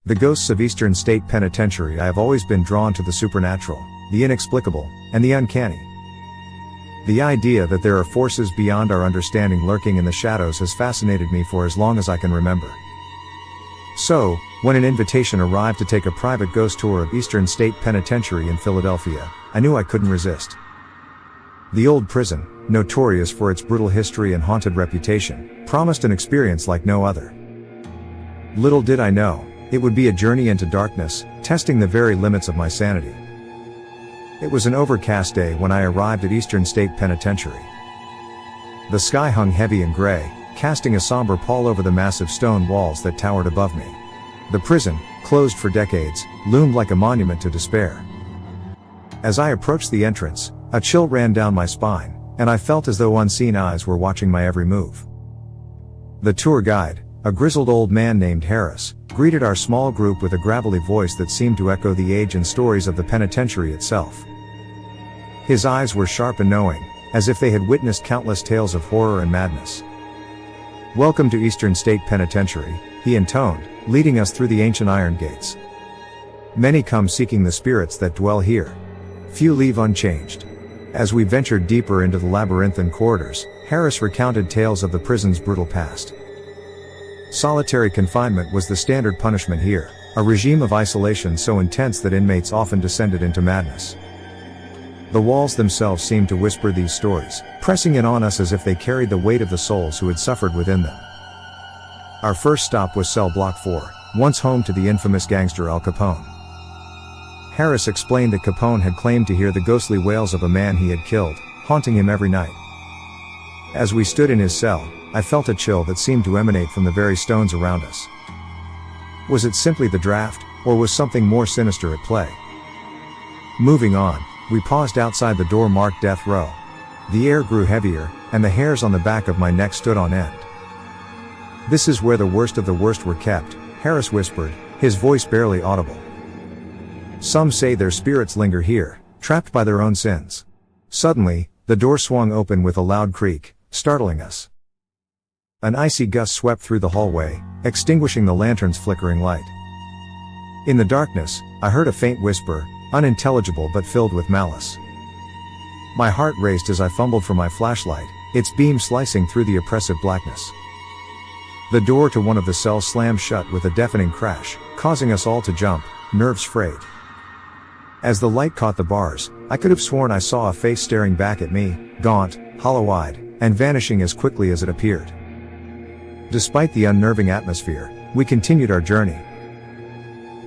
The ghosts of Eastern State Penitentiary. I have always been drawn to the supernatural, the inexplicable, and the uncanny. The idea that there are forces beyond our understanding lurking in the shadows has fascinated me for as long as I can remember. So, when an invitation arrived to take a private ghost tour of Eastern State Penitentiary in Philadelphia, I knew I couldn't resist. The old prison, notorious for its brutal history and haunted reputation, promised an experience like no other. Little did I know, it would be a journey into darkness, testing the very limits of my sanity. It was an overcast day when I arrived at Eastern State Penitentiary. The sky hung heavy and gray, casting a somber pall over the massive stone walls that towered above me. The prison, closed for decades, loomed like a monument to despair. As I approached the entrance, a chill ran down my spine, and I felt as though unseen eyes were watching my every move. The tour guide, a grizzled old man named Harris, greeted our small group with a gravelly voice that seemed to echo the age and stories of the penitentiary itself. His eyes were sharp and knowing, as if they had witnessed countless tales of horror and madness. "Welcome to Eastern State Penitentiary," he intoned, leading us through the ancient iron gates. "Many come seeking the spirits that dwell here. Few leave unchanged." As we ventured deeper into the labyrinthine corridors, Harris recounted tales of the prison's brutal past. Solitary confinement was the standard punishment here, a regime of isolation so intense that inmates often descended into madness. The walls themselves seemed to whisper these stories, pressing in on us as if they carried the weight of the souls who had suffered within them. Our first stop was cell block 4, once home to the infamous gangster Al Capone. Harris explained that Capone had claimed to hear the ghostly wails of a man he had killed, haunting him every night. As we stood in his cell, I felt a chill that seemed to emanate from the very stones around us. Was it simply the draft, or was something more sinister at play? Moving on, we paused outside the door marked Death Row. The air grew heavier, and the hairs on the back of my neck stood on end. "This is where the worst of the worst were kept," Harris whispered, his voice barely audible. "Some say their spirits linger here, trapped by their own sins." Suddenly, the door swung open with a loud creak, startling us. An icy gust swept through the hallway, extinguishing the lantern's flickering light. In the darkness, I heard a faint whisper, unintelligible but filled with malice. My heart raced as I fumbled for my flashlight, its beam slicing through the oppressive blackness. The door to one of the cells slammed shut with a deafening crash, causing us all to jump, nerves frayed. As the light caught the bars, I could have sworn I saw a face staring back at me, gaunt, hollow-eyed, and vanishing as quickly as it appeared. Despite the unnerving atmosphere, we continued our journey.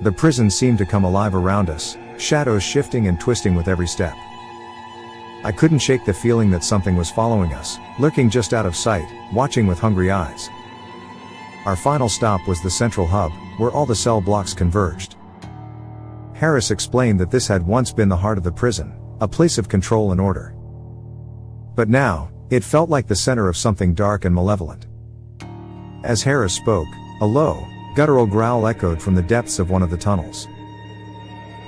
The prison seemed to come alive around us, shadows shifting and twisting with every step. I couldn't shake the feeling that something was following us, lurking just out of sight, watching with hungry eyes. Our final stop was the central hub, where all the cell blocks converged. Harris explained that this had once been the heart of the prison, a place of control and order. But now, it felt like the center of something dark and malevolent. As Harris spoke, a low, guttural growl echoed from the depths of one of the tunnels.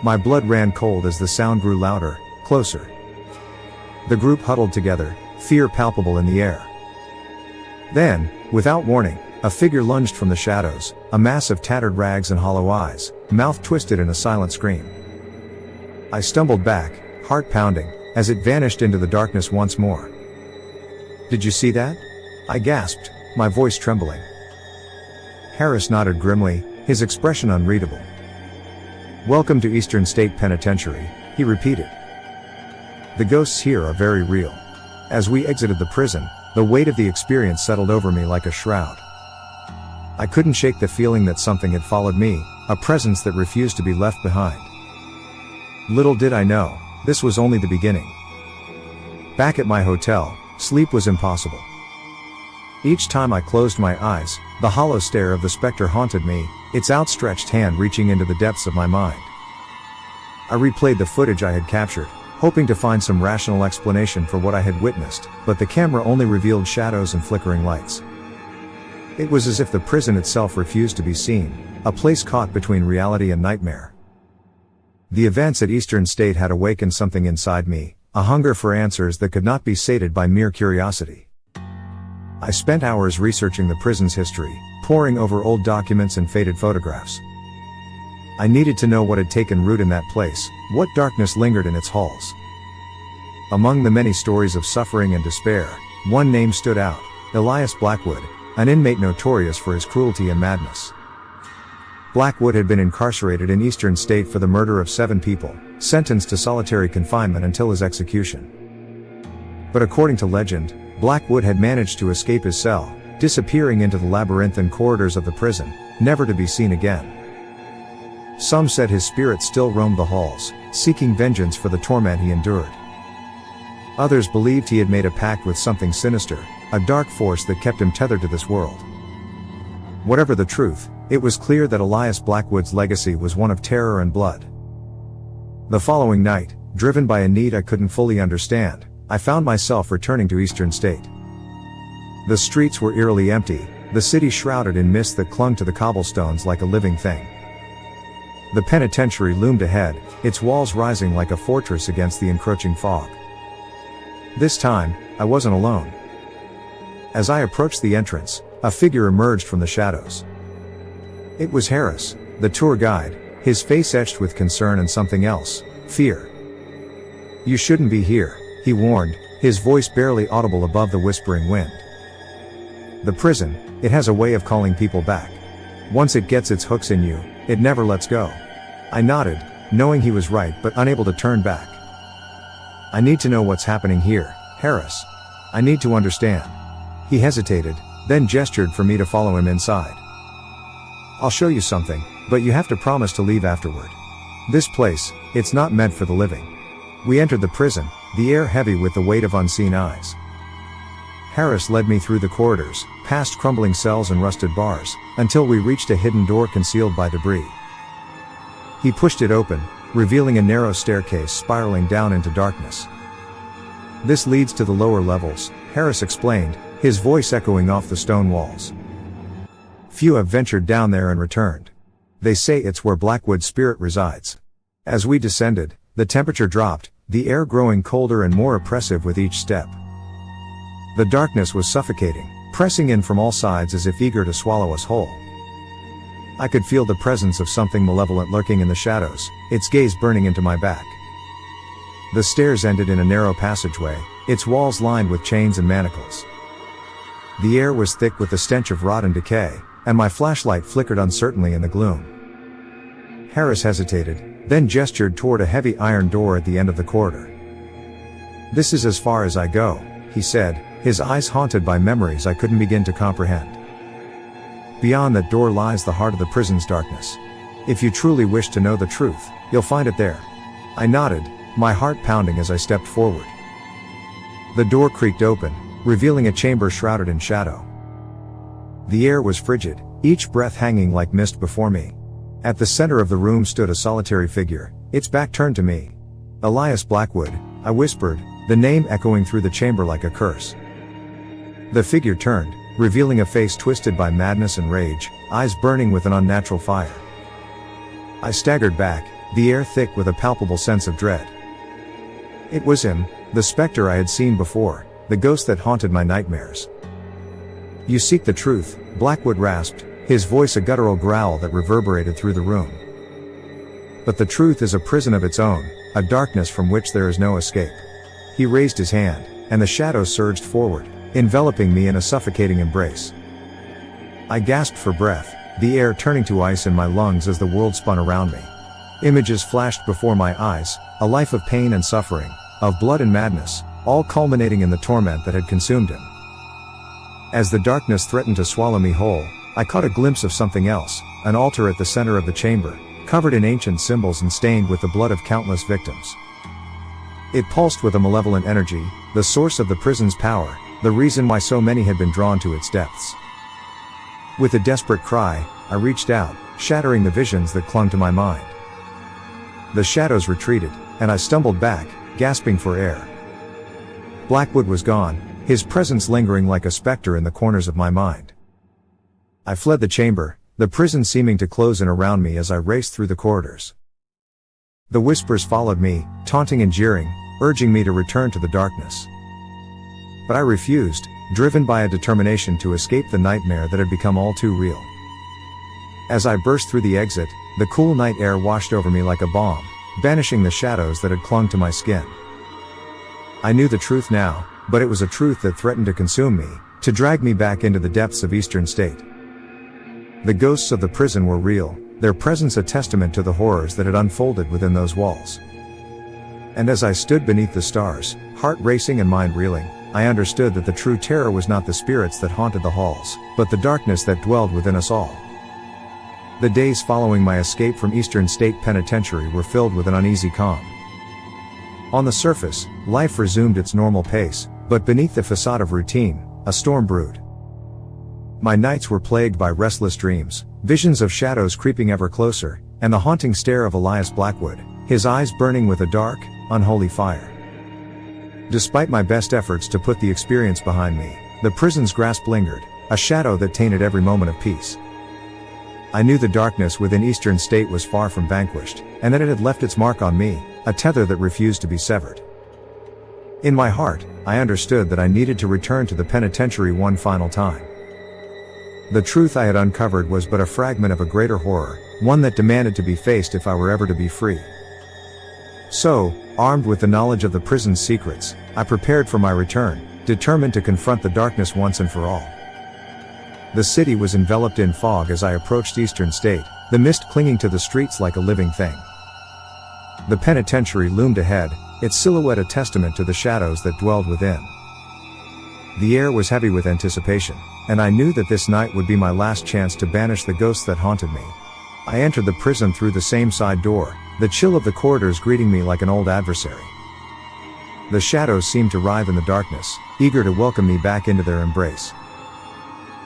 My blood ran cold as the sound grew louder, closer. The group huddled together, fear palpable in the air. Then, without warning, a figure lunged from the shadows, a mass of tattered rags and hollow eyes, mouth twisted in a silent scream. I stumbled back, heart pounding, as it vanished into the darkness once more. "Did you see that?" I gasped, my voice trembling. Harris nodded grimly, his expression unreadable. "Welcome to Eastern State Penitentiary," he repeated. "The ghosts here are very real." As we exited the prison, the weight of the experience settled over me like a shroud. I couldn't shake the feeling that something had followed me, a presence that refused to be left behind. Little did I know, this was only the beginning. Back at my hotel, sleep was impossible. Each time I closed my eyes, the hollow stare of the specter haunted me, its outstretched hand reaching into the depths of my mind. I replayed the footage I had captured, hoping to find some rational explanation for what I had witnessed, but the camera only revealed shadows and flickering lights. It was as if the prison itself refused to be seen, a place caught between reality and nightmare. The events at Eastern State had awakened something inside me, a hunger for answers that could not be sated by mere curiosity. I spent hours researching the prison's history, poring over old documents and faded photographs. I needed to know what had taken root in that place, what darkness lingered in its halls. Among the many stories of suffering and despair, one name stood out: Elias Blackwood, an inmate notorious for his cruelty and madness. Blackwood had been incarcerated in Eastern State for the murder of 7 people, sentenced to solitary confinement until his execution. But according to legend, Blackwood had managed to escape his cell, disappearing into the labyrinthine corridors of the prison, never to be seen again. Some said his spirit still roamed the halls, seeking vengeance for the torment he endured. Others believed he had made a pact with something sinister, a dark force that kept him tethered to this world. Whatever the truth, it was clear that Elias Blackwood's legacy was one of terror and blood. The following night, driven by a need I couldn't fully understand, I found myself returning to Eastern State. The streets were eerily empty, the city shrouded in mist that clung to the cobblestones like a living thing. The penitentiary loomed ahead, its walls rising like a fortress against the encroaching fog. This time, I wasn't alone. As I approached the entrance, a figure emerged from the shadows. It was Harris, the tour guide, his face etched with concern and something else: fear. "You shouldn't be here," he warned, his voice barely audible above the whispering wind. "The prison, it has a way of calling people back. Once it gets its hooks in you, it never lets go." I nodded, knowing he was right but unable to turn back. "I need to know what's happening here, Harris. I need to understand." He hesitated, then gestured for me to follow him inside. "I'll show you something, but you have to promise to leave afterward. This place, it's not meant for the living." We entered the prison, the air heavy with the weight of unseen eyes. Harris led me through the corridors, past crumbling cells and rusted bars, until we reached a hidden door concealed by debris. He pushed it open, revealing a narrow staircase spiraling down into darkness. "This leads to the lower levels," Harris explained, his voice echoing off the stone walls. "Few have ventured down there and returned. They say it's where Blackwood's spirit resides." As we descended, the temperature dropped, the air growing colder and more oppressive with each step. The darkness was suffocating, pressing in from all sides as if eager to swallow us whole. I could feel the presence of something malevolent lurking in the shadows, its gaze burning into my back. The stairs ended in a narrow passageway, its walls lined with chains and manacles. The air was thick with the stench of rot and decay, and my flashlight flickered uncertainly in the gloom. Harris hesitated, then gestured toward a heavy iron door at the end of the corridor. "This is as far as I go," he said, his eyes haunted by memories I couldn't begin to comprehend. "Beyond that door lies the heart of the prison's darkness. If you truly wish to know the truth, you'll find it there." I nodded, my heart pounding as I stepped forward. The door creaked open, revealing a chamber shrouded in shadow. The air was frigid, each breath hanging like mist before me. At the center of the room stood a solitary figure, its back turned to me. "Elias Blackwood," I whispered, the name echoing through the chamber like a curse. The figure turned, revealing a face twisted by madness and rage, eyes burning with an unnatural fire. I staggered back, the air thick with a palpable sense of dread. It was him, the specter I had seen before, the ghost that haunted my nightmares. "You seek the truth," Blackwood rasped, his voice a guttural growl that reverberated through the room. "But the truth is a prison of its own, a darkness from which there is no escape." He raised his hand, and the shadows surged forward, enveloping me in a suffocating embrace. I gasped for breath, the air turning to ice in my lungs as the world spun around me. Images flashed before my eyes, a life of pain and suffering, of blood and madness, all culminating in the torment that had consumed him. As the darkness threatened to swallow me whole, I caught a glimpse of something else, an altar at the center of the chamber, covered in ancient symbols and stained with the blood of countless victims. It pulsed with a malevolent energy, the source of the prison's power, the reason why so many had been drawn to its depths. With a desperate cry, I reached out, shattering the visions that clung to my mind. The shadows retreated, and I stumbled back, gasping for air. Blackwood was gone, his presence lingering like a specter in the corners of my mind. I fled the chamber, the prison seeming to close in around me as I raced through the corridors. The whispers followed me, taunting and jeering, urging me to return to the darkness. But I refused, driven by a determination to escape the nightmare that had become all too real. As I burst through the exit, the cool night air washed over me like a balm, banishing the shadows that had clung to my skin. I knew the truth now, but it was a truth that threatened to consume me, to drag me back into the depths of Eastern State. The ghosts of the prison were real, their presence a testament to the horrors that had unfolded within those walls. And as I stood beneath the stars, heart racing and mind reeling, I understood that the true terror was not the spirits that haunted the halls, but the darkness that dwelled within us all. The days following my escape from Eastern State Penitentiary were filled with an uneasy calm. On the surface, life resumed its normal pace, but beneath the facade of routine, a storm brewed. My nights were plagued by restless dreams, visions of shadows creeping ever closer, and the haunting stare of Elias Blackwood, his eyes burning with a dark, unholy fire. Despite my best efforts to put the experience behind me, the prison's grasp lingered, a shadow that tainted every moment of peace. I knew the darkness within Eastern State was far from vanquished, and that it had left its mark on me, a tether that refused to be severed. In my heart, I understood that I needed to return to the penitentiary one final time. The truth I had uncovered was but a fragment of a greater horror, one that demanded to be faced if I were ever to be free. So, armed with the knowledge of the prison's secrets, I prepared for my return, determined to confront the darkness once and for all. The city was enveloped in fog as I approached Eastern State, the mist clinging to the streets like a living thing. The penitentiary loomed ahead, its silhouette a testament to the shadows that dwelled within. The air was heavy with anticipation, and I knew that this night would be my last chance to banish the ghosts that haunted me. I entered the prison through the same side door, the chill of the corridors greeting me like an old adversary. The shadows seemed to writhe in the darkness, eager to welcome me back into their embrace.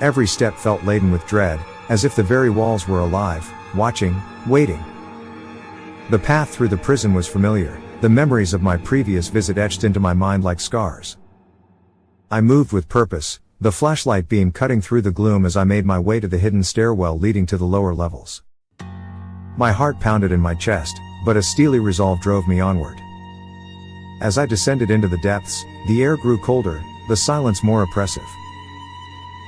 Every step felt laden with dread, as if the very walls were alive, watching, waiting. The path through the prison was familiar, the memories of my previous visit etched into my mind like scars. I moved with purpose, the flashlight beam cutting through the gloom as I made my way to the hidden stairwell leading to the lower levels. My heart pounded in my chest, but a steely resolve drove me onward. As I descended into the depths, the air grew colder, the silence more oppressive.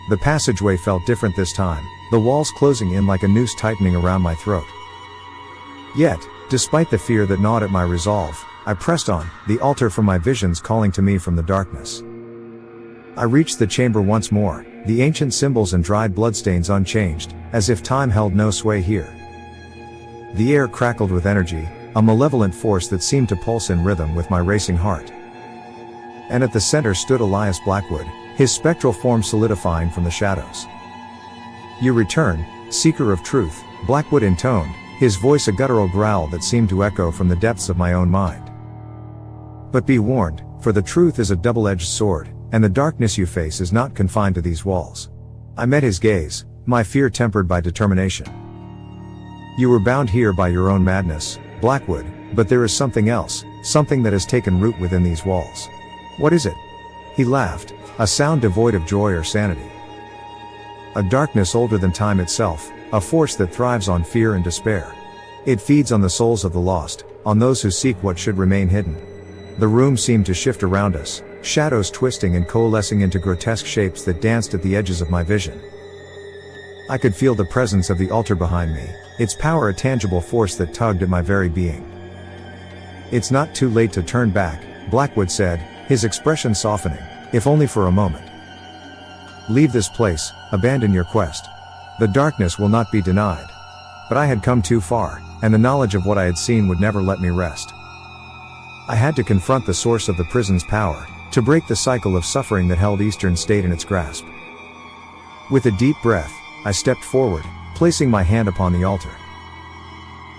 The passageway felt different this time, the walls closing in like a noose tightening around my throat. Yet, despite the fear that gnawed at my resolve, I pressed on, the altar from my visions calling to me from the darkness. I reached the chamber once more, the ancient symbols and dried bloodstains unchanged, as if time held no sway here. The air crackled with energy, a malevolent force that seemed to pulse in rhythm with my racing heart. And at the center stood Elias Blackwood, his spectral form solidifying from the shadows. "You return, seeker of truth," Blackwood intoned, his voice a guttural growl that seemed to echo from the depths of my own mind. "But be warned, for the truth is a double-edged sword, and the darkness you face is not confined to these walls." I met his gaze, my fear tempered by determination. "You were bound here by your own madness, Blackwood, but there is something else, something that has taken root within these walls." "What is it?" He laughed, a sound devoid of joy or sanity. "A darkness older than time itself, a force that thrives on fear and despair. It feeds on the souls of the lost, on those who seek what should remain hidden." The room seemed to shift around us, shadows twisting and coalescing into grotesque shapes that danced at the edges of my vision. I could feel the presence of the altar behind me, its power a tangible force that tugged at my very being. "It's not too late to turn back," Blackwood said, his expression softening, if only for a moment. "Leave this place, abandon your quest. The darkness will not be denied." But I had come too far, and the knowledge of what I had seen would never let me rest. I had to confront the source of the prison's power, to break the cycle of suffering that held Eastern State in its grasp. With a deep breath, I stepped forward, placing my hand upon the altar.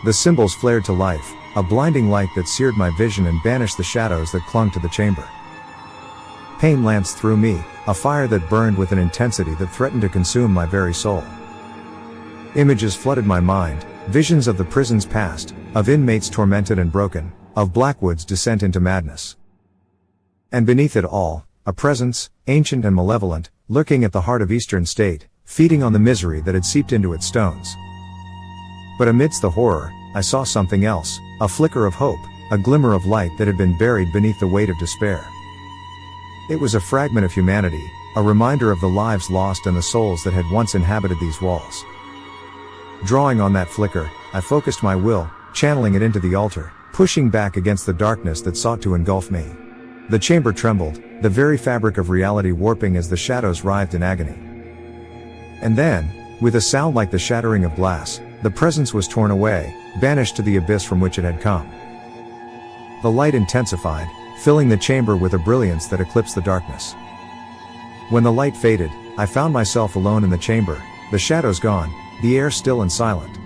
The symbols flared to life, a blinding light that seared my vision and banished the shadows that clung to the chamber. Pain lanced through me, a fire that burned with an intensity that threatened to consume my very soul. Images flooded my mind, visions of the prison's past, of inmates tormented and broken, of Blackwood's descent into madness. And beneath it all, a presence, ancient and malevolent, lurking at the heart of Eastern State, feeding on the misery that had seeped into its stones. But amidst the horror, I saw something else, a flicker of hope, a glimmer of light that had been buried beneath the weight of despair. It was a fragment of humanity, a reminder of the lives lost and the souls that had once inhabited these walls. Drawing on that flicker, I focused my will, channeling it into the altar, pushing back against the darkness that sought to engulf me. The chamber trembled, the very fabric of reality warping as the shadows writhed in agony. And then, with a sound like the shattering of glass, the presence was torn away, banished to the abyss from which it had come. The light intensified, filling the chamber with a brilliance that eclipsed the darkness. When the light faded, I found myself alone in the chamber, the shadows gone, the air still and silent.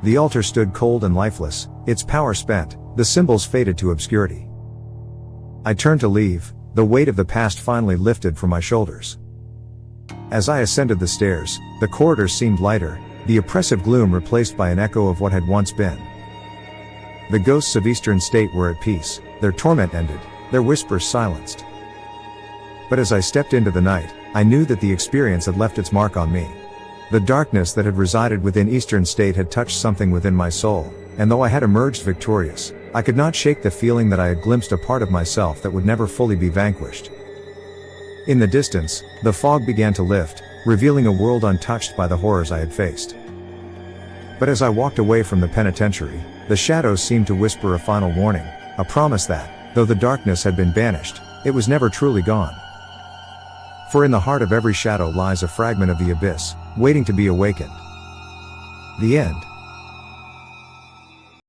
The altar stood cold and lifeless, its power spent, the symbols faded to obscurity. I turned to leave, the weight of the past finally lifted from my shoulders. As I ascended the stairs, the corridors seemed lighter, the oppressive gloom replaced by an echo of what had once been. The ghosts of Eastern State were at peace, their torment ended, their whispers silenced. But as I stepped into the night, I knew that the experience had left its mark on me. The darkness that had resided within Eastern State had touched something within my soul, and though I had emerged victorious, I could not shake the feeling that I had glimpsed a part of myself that would never fully be vanquished. In the distance, the fog began to lift, revealing a world untouched by the horrors I had faced. But as I walked away from the penitentiary, the shadows seemed to whisper a final warning, a promise that, though the darkness had been banished, it was never truly gone. For in the heart of every shadow lies a fragment of the abyss, waiting to be awakened. The end.